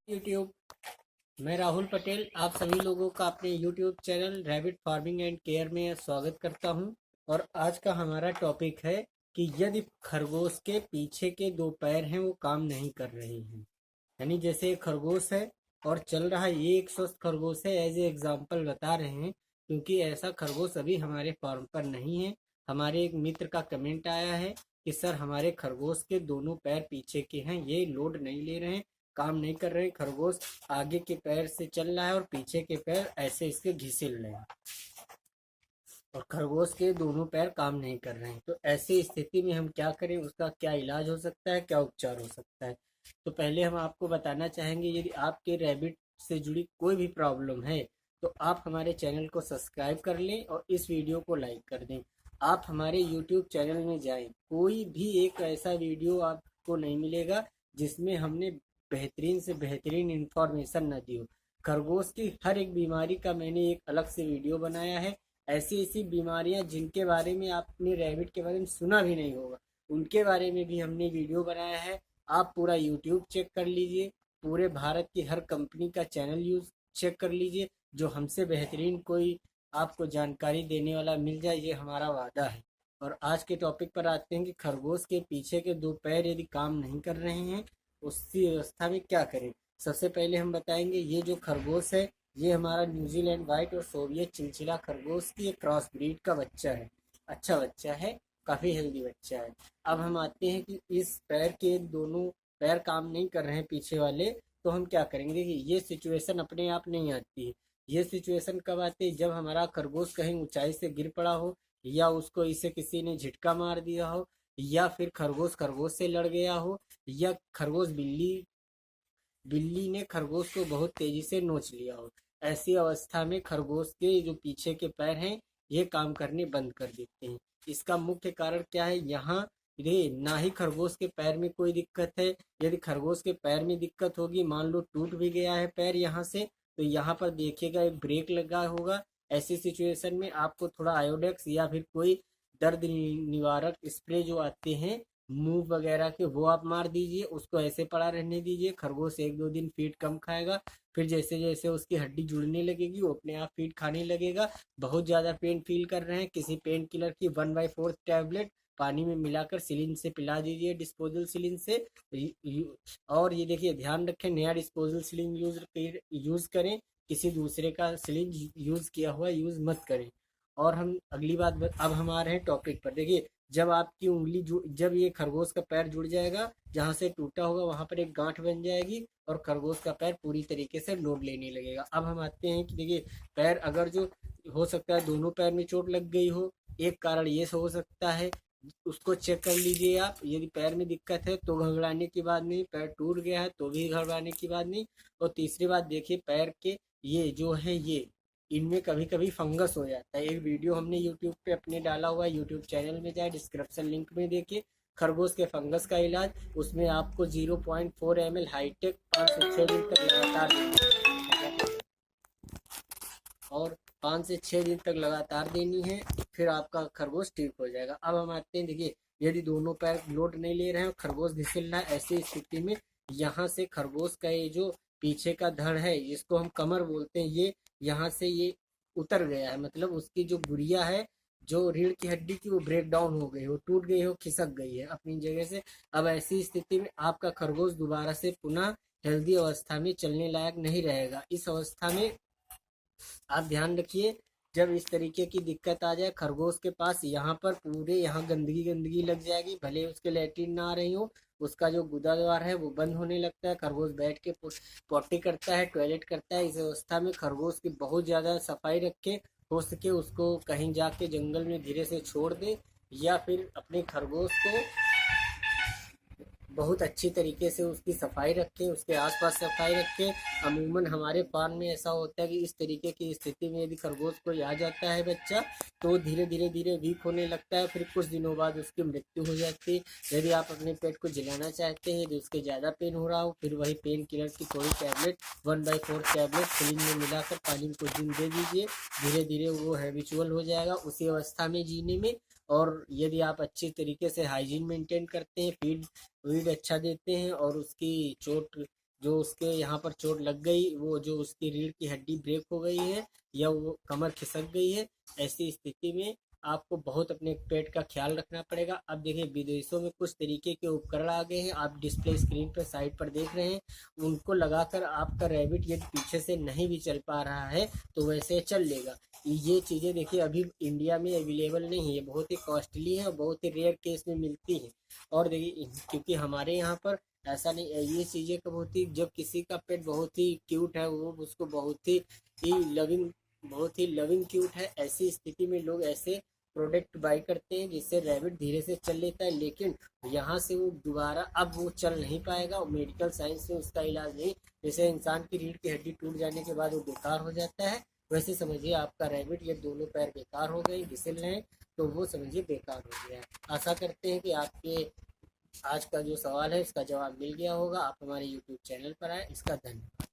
YouTube. मैं राहुल पटेल आप सभी लोगों का अपने YouTube channel rabbit farming and care में स्वागत करता हूं। और आज का हमारा टॉपिक है कि यदि खरगोश के पीछे के दो पैर हैं वो काम नहीं कर रहे हैं, यानी जैसे एक खरगोश है और चल रहा है, ये एक स्वस्थ खरगोश है, एज ए एग्जाम्पल बता रहे हैं क्योंकि ऐसा खरगोश अभी हमारे फार्म पर नहीं है। हमारे एक मित्र का कमेंट आया है कि सर हमारे खरगोश के दोनों पैर पीछे के हैं, ये लोड नहीं ले रहे हैं, काम नहीं कर रहे हैं। खरगोश आगे के पैर से चल रहा है और पीछे के पैर ऐसे इसके घिसिल रहे हैं और खरगोश के दोनों पैर काम नहीं कर रहे हैं। तो ऐसी स्थिति में हम क्या करें, उसका क्या इलाज हो सकता है, क्या उपचार हो सकता है। तो पहले हम आपको बताना चाहेंगे, यदि आपके रैबिट से जुड़ी कोई भी प्रॉब्लम है तो आप हमारे चैनल को सब्सक्राइब कर लें और इस वीडियो को लाइक कर दें। आप हमारे यूट्यूब चैनल में जाएं, कोई भी एक ऐसा वीडियो आपको नहीं मिलेगा जिसमें हमने बेहतरीन से बेहतरीन इंफॉर्मेशन न दी हो। खरगोश की हर एक बीमारी का मैंने एक अलग से वीडियो बनाया है। ऐसी ऐसी बीमारियां जिनके बारे में आपने रैबिट के बारे में सुना भी नहीं होगा, उनके बारे में भी हमने वीडियो बनाया है। आप पूरा यूट्यूब चेक कर लीजिए, पूरे भारत की हर कंपनी का चैनल यूज चेक कर लीजिए, जो हमसे बेहतरीन कोई आपको जानकारी देने वाला मिल जाए, ये हमारा वादा है। और आज के टॉपिक पर आते हैं कि खरगोश के पीछे के दो पैर यदि काम नहीं कर रहे हैं, उसी अवस्था में क्या करें। सबसे पहले हम बताएंगे, ये जो खरगोश है ये हमारा न्यूजीलैंड वाइट और सोवियत चिंचिला खरगोश की एक क्रॉस ब्रीड का बच्चा है। अच्छा बच्चा है, काफ़ी हेल्दी बच्चा है। अब हम आते हैं कि इस पैर के दोनों पैर काम नहीं कर रहे हैं पीछे वाले, तो हम क्या करेंगे। देखिए, ये सिचुएशन अपने आप नहीं आती है। ये सिचुएशन कब आती है, जब हमारा खरगोश कहीं ऊंचाई से गिर पड़ा हो, या उसको इसे किसी ने झटका मार दिया हो, या फिर खरगोश खरगोश से लड़ गया हो, या खरगोश बिल्ली बिल्ली ने खरगोश को बहुत तेजी से नोच लिया हो। ऐसी अवस्था में खरगोश के जो पीछे के पैर हैं ये काम करने बंद कर देते हैं। इसका मुख्य कारण क्या है, यहाँ ये ना ही खरगोश के पैर में कोई दिक्कत है। यदि खरगोश के पैर में दिक्कत होगी, मान लो टूट भी गया है पैर यहाँ से, तो यहाँ पर देखिएगा एक ब्रेक लगा होगा। ऐसी सिचुएशन में आपको थोड़ा आयोडेक्स या फिर कोई दर्द निवारक स्प्रे जो आते हैं मूव वगैरह के, वो आप मार दीजिए। उसको ऐसे पड़ा रहने दीजिए। खरगोश एक दो दिन फीड कम खाएगा, फिर जैसे जैसे उसकी हड्डी जुड़ने लगेगी वो अपने आप फीड खाने लगेगा। बहुत ज़्यादा पेन फील कर रहे हैं, किसी पेन किलर की 1/4 टैबलेट पानी में मिलाकर सिलिंज से पिला दीजिए, डिस्पोजल सिलिंज से। और ये देखिए, ध्यान रखें, नया डिस्पोजल सिलिंज यूज़ करें, किसी दूसरे का सिलिंज यूज़ किया हुआ यूज़ मत करें। और हम अगली बात अब हम आ रहे हैं टॉपिक पर। देखिए, जब आपकी उंगली जब ये खरगोश का पैर जुड़ जाएगा, जहाँ से टूटा होगा वहां पर एक गांठ बन जाएगी और खरगोश का पैर पूरी तरीके से लोड लेने लगेगा। अब हम आते हैं कि देखिए, पैर अगर जो हो सकता है दोनों पैर में चोट लग गई हो, एक कारण ये हो सकता है, उसको चेक कर लीजिए आप। यदि पैर में दिक्कत है तो घबराने की बात नहीं, पैर टूट गया है तो भी घबराने की बात नहीं। और तीसरी बात देखिए, पैर के ये जो है ये इनमें कभी कभी फंगस हो जाता है। एक वीडियो हमने यूट्यूब पे अपने डाला हुआ है, यूट्यूब चैनल में जाए, डिस्क्रिप्शन लिंक में देखिए, खरगोश के फंगस का इलाज। उसमें आपको 0.4 ml हाईटेक 5 से 6 दिन तक लगातार और 5 से 6 दिन तक लगातार देनी है, फिर आपका खरगोश ठीक हो जाएगा। अब हम आते हैं, देखिए, यदि दोनों पैर लोड नहीं ले रहे हैं और खरगोश घिसल रहा है, ऐसी स्थिति में यहाँ से खरगोश का ये जो पीछे का धड़ है, जिसको हम कमर बोलते हैं, ये यहाँ से ये उतर गया है, मतलब उसकी जो गुड़िया है, जो रीढ़ की हड्डी की, वो ब्रेक डाउन हो गई हो, टूट गई हो, खिसक गई है अपनी जगह से। अब ऐसी स्थिति में आपका खरगोश दोबारा से पुनः हेल्दी अवस्था में चलने लायक नहीं रहेगा। इस अवस्था में आप ध्यान रखिए, जब इस तरीके की दिक्कत आ जाए खरगोश के पास, यहाँ पर पूरे यहाँ गंदगी गंदगी लग जाएगी, भले उसके लेटरिन ना आ रही हो, उसका जो गुदा द्वार है वो बंद होने लगता है, खरगोश बैठ के पॉटी करता है, टॉयलेट करता है। इस अवस्था में खरगोश की बहुत ज़्यादा सफाई रखे, हो सके उसको कहीं जाके जंगल में धीरे से छोड़ दे, या फिर अपने खरगोश को बहुत अच्छी तरीके से उसकी सफाई रखें, उसके आसपास सफाई रखें। अमूमन हमारे फार्म में ऐसा होता है कि इस तरीके की स्थिति में यदि खरगोश कोई आ जाता है बच्चा, तो धीरे धीरे धीरे वीक होने लगता है, फिर कुछ दिनों बाद उसकी मृत्यु हो जाती है। यदि आप अपने पेट को जिलाना चाहते हैं, यदि उसके ज़्यादा पेन हो रहा हो, फिर वही पेन किलर की थोड़ी टैबलेट 1/4 टैबलेट फिलिंग में मिलाकर पानी में कुछ दिन दे दीजिए, धीरे धीरे वो हैबिचुअल हो जाएगा उसी अवस्था में जीने में। और यदि आप अच्छी तरीके से हाइजीन मेंटेन करते हैं, फीड वीड अच्छा देते हैं और उसकी चोट जो उसके यहाँ पर चोट लग गई, वो जो उसकी रीढ़ की हड्डी ब्रेक हो गई है या वो कमर खिसक गई है, ऐसी स्थिति में आपको बहुत अपने पेट का ख्याल रखना पड़ेगा। अब देखिए विदेशों में कुछ तरीके के उपकरण आ गए हैं, आप डिस्प्ले स्क्रीन पर साइड पर देख रहे हैं, उनको लगाकर आपका रैबिट यदि पीछे से नहीं भी चल पा रहा है तो वैसे चल लेगा। ये चीज़ें देखिए अभी इंडिया में अवेलेबल नहीं है, बहुत ही कॉस्टली है और बहुत ही रेयर केस में मिलती है। और देखिए क्योंकि हमारे यहाँ पर ऐसा नहीं है, ये चीज़ें का बहुत ही, जब किसी का पेट बहुत ही क्यूट है, वो उसको ही लविंग बहुत ही लविंग क्यूट है, ऐसी स्थिति में लोग ऐसे प्रोडक्ट बाई करते हैं जिससे रैबिट धीरे से चल लेता है। लेकिन यहाँ से वो दोबारा अब वो चल नहीं पाएगा और मेडिकल साइंस में उसका इलाज नहीं। जैसे इंसान की रीढ़ की हड्डी टूट जाने के बाद वो बेकार हो जाता है, वैसे समझिए आपका रैबिट ये दोनों पैर बेकार हो गए, घिसल रहे हैं, तो वो समझिए बेकार हो गया है। आशा करते हैं कि आपके आज का जो सवाल है इसका जवाब मिल गया होगा। आप हमारे यूट्यूब चैनल पर आए, इसका धन्यवाद।